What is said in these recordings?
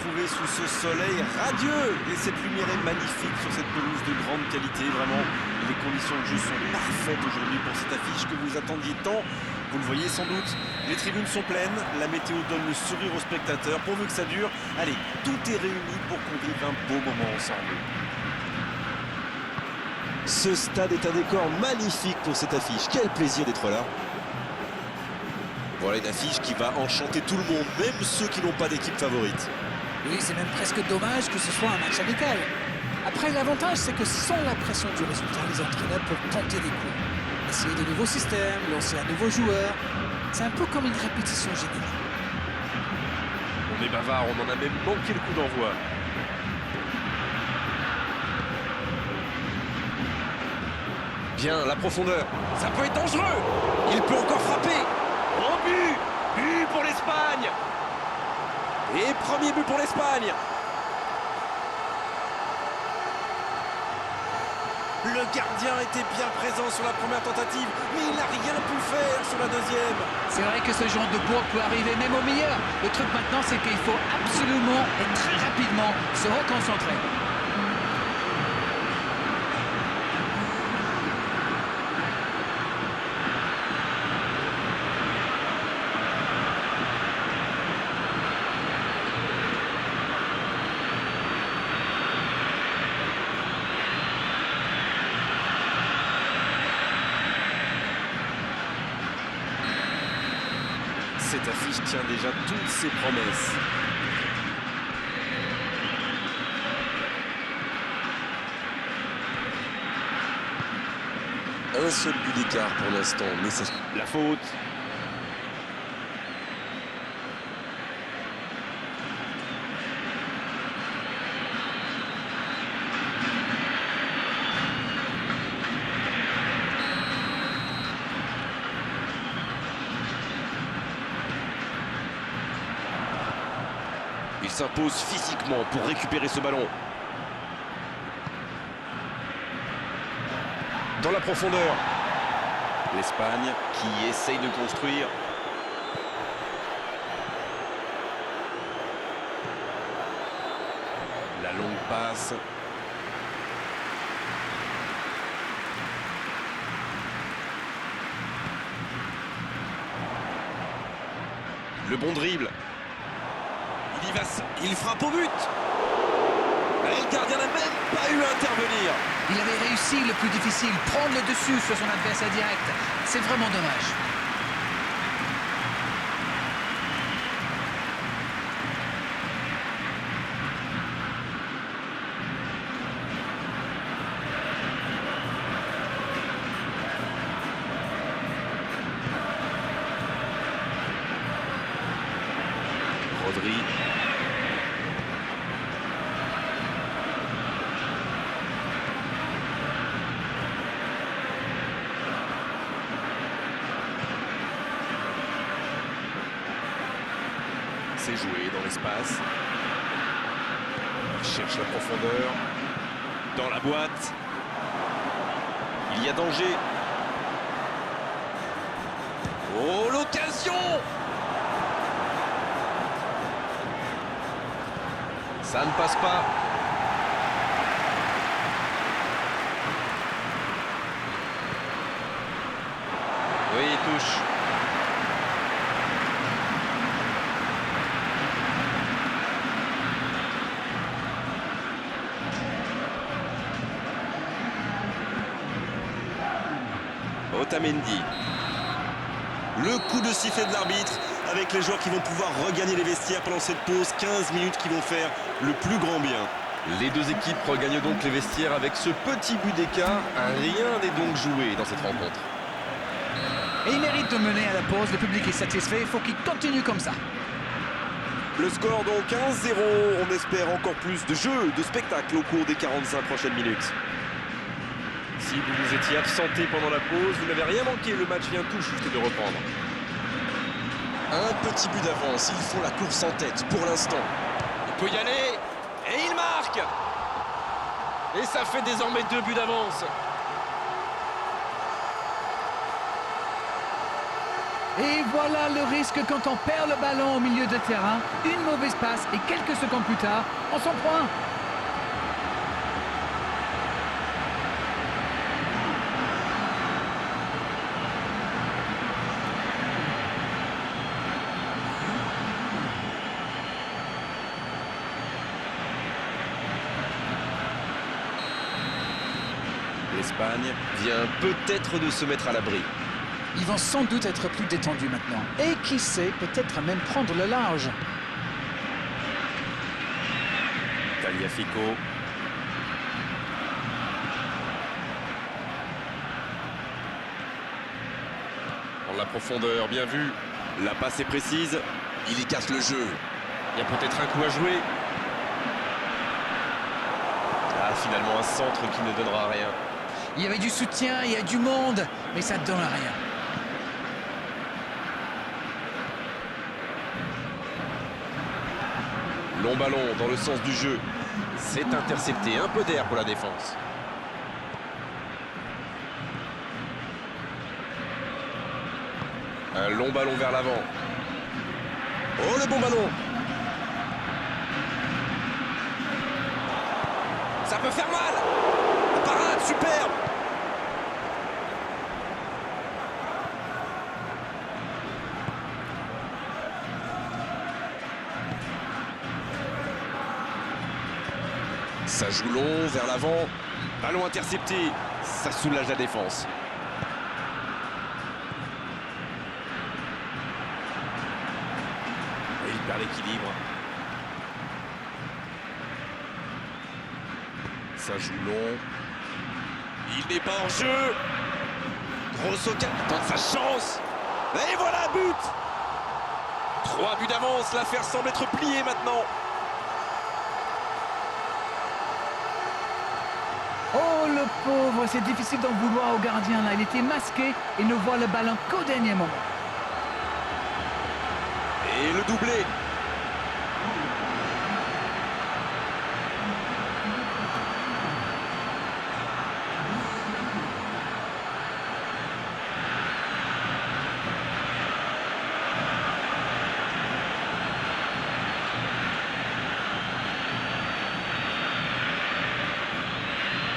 retrouver sous ce soleil radieux. Et cette lumière est magnifique sur cette pelouse de grande qualité. Vraiment, les conditions de jeu sont parfaites aujourd'hui pour cette affiche que vous attendiez tant. Vous le voyez sans doute, les tribunes sont pleines, la météo donne le sourire aux spectateurs. Pourvu que ça dure, allez, tout est réuni pour qu'on vive un beau moment ensemble. Ce stade est un décor magnifique pour cette affiche. Quel plaisir d'être là. Voilà une affiche qui va enchanter tout le monde, même ceux qui n'ont pas d'équipe favorite. Oui, c'est même presque dommage que ce soit un match amical. Après, l'avantage, c'est que sans la pression du résultat, les entraîneurs peuvent tenter des coups. Essayer de nouveaux systèmes, lancer un nouveau joueur. C'est un peu comme une répétition générale. On est bavard, on en a même manqué le coup d'envoi. Bien, la profondeur. Ça peut être dangereux. Il peut encore frapper. Oh, but! But pour l'Espagne! Et premier but pour l'Espagne! Le gardien était bien présent sur la première tentative, mais il n'a rien pu faire sur la deuxième. C'est vrai que ce genre de bourre peut arriver même au meilleur. Le truc maintenant, c'est qu'il faut absolument et très rapidement se reconcentrer. Cette affiche tient déjà toutes ses promesses. Un seul but d'écart pour l'instant, mais ça... La faute. Il s'impose physiquement pour récupérer ce ballon. Dans la profondeur. L'Espagne qui essaye de construire. La longue passe. Le bon dribble. Il frappe au but. Et le gardien n'a même pas eu à intervenir. Il avait réussi le plus difficile, prendre le dessus sur son adversaire direct. C'est vraiment dommage. Rodri. C'est joué dans l'espace. Il cherche la profondeur. Dans la boîte. Il y a danger. Oh, l'occasion! Ça ne passe pas. Oui, il touche. Otamendi. Le coup de sifflet de l'arbitre avec les joueurs qui vont pouvoir regagner les vestiaires pendant cette pause. 15 minutes qui vont faire le plus grand bien. Les deux équipes regagnent donc les vestiaires avec ce petit but d'écart. Rien n'est donc joué dans cette rencontre. Et il mérite de mener à la pause. Le public est satisfait. Il faut qu'il continue comme ça. Le score donc 1-0. On espère encore plus de jeu, de spectacle au cours des 45 prochaines minutes. Si vous vous étiez absenté pendant la pause, vous n'avez rien manqué. Le match vient tout juste de reprendre. Un petit but d'avance, ils font la course en tête pour l'instant. Il peut y aller. Et il marque. Et ça fait désormais 2 buts d'avance. Et voilà le risque quand on perd le ballon au milieu de terrain. Une mauvaise passe et quelques secondes plus tard, on s'en prend un. L'Espagne vient peut-être de se mettre à l'abri. Ils vont sans doute être plus détendus maintenant. Et qui sait, peut-être même prendre le large. Tagliafico. Dans la profondeur, bien vu. La passe est précise. Il écarte le jeu. Il y a peut-être un coup à jouer. Ah, finalement un centre qui ne donnera rien. Il y avait du soutien, il y a du monde, mais ça ne donne rien. Long ballon dans le sens du jeu. C'est intercepté. Un peu d'air pour la défense. Un long ballon vers l'avant. Oh, le bon ballon! Ça peut faire mal! La parade, superbe! Ça joue long, vers l'avant. Ballon intercepté. Ça soulage la défense. Et il perd l'équilibre. Ça joue long. Il n'est pas en jeu. Grosse occasion. Tente sa chance. Et voilà, but! 3 buts d'avance. L'affaire semble être pliée maintenant. Oh le pauvre, c'est difficile d'en vouloir au gardien là. Il était masqué et ne voit le ballon qu'au dernier moment. Et le doublé.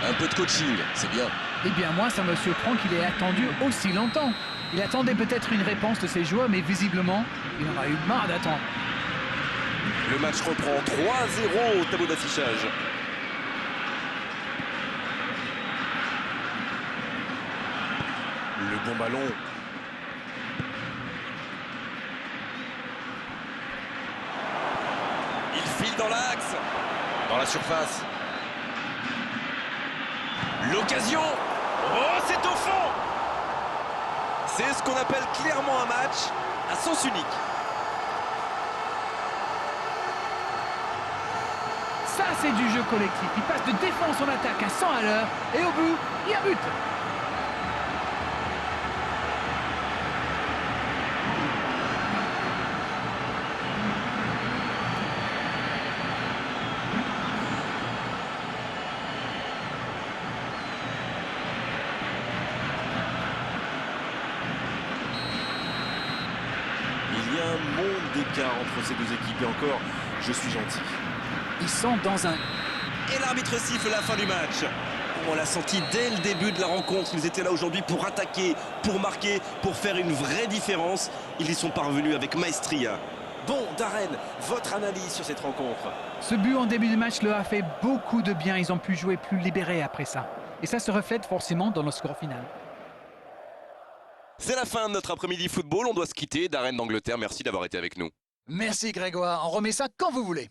Un peu de coaching, c'est bien. Eh bien moi, ça me surprend qu'il ait attendu aussi longtemps. Il attendait peut-être une réponse de ses joueurs, mais visiblement, il en a eu marre d'attendre. Le match reprend 3-0 au tableau d'affichage. Le bon ballon. Il file dans l'axe. Dans la surface. L'occasion. Oh, c'est au fond. C'est ce qu'on appelle clairement un match à sens unique. Ça, c'est du jeu collectif. Il passe de défense en attaque à 100 à l'heure. Et au but, il y a but. Il y a un monde d'écart entre ces deux équipes et encore, je suis gentil. Ils sont dans un... Et l'arbitre siffle la fin du match. On l'a senti dès le début de la rencontre. Ils étaient là aujourd'hui pour attaquer, pour marquer, pour faire une vraie différence. Ils y sont parvenus avec maestria. Bon, Darren, votre analyse sur cette rencontre? Ce but en début de match leur a fait beaucoup de bien. Ils ont pu jouer plus libérés après ça. Et ça se reflète forcément dans le score final. C'est la fin de notre après-midi football. On doit se quitter. Darren d'Angleterre, merci d'avoir été avec nous. Merci Grégoire. On remet ça quand vous voulez.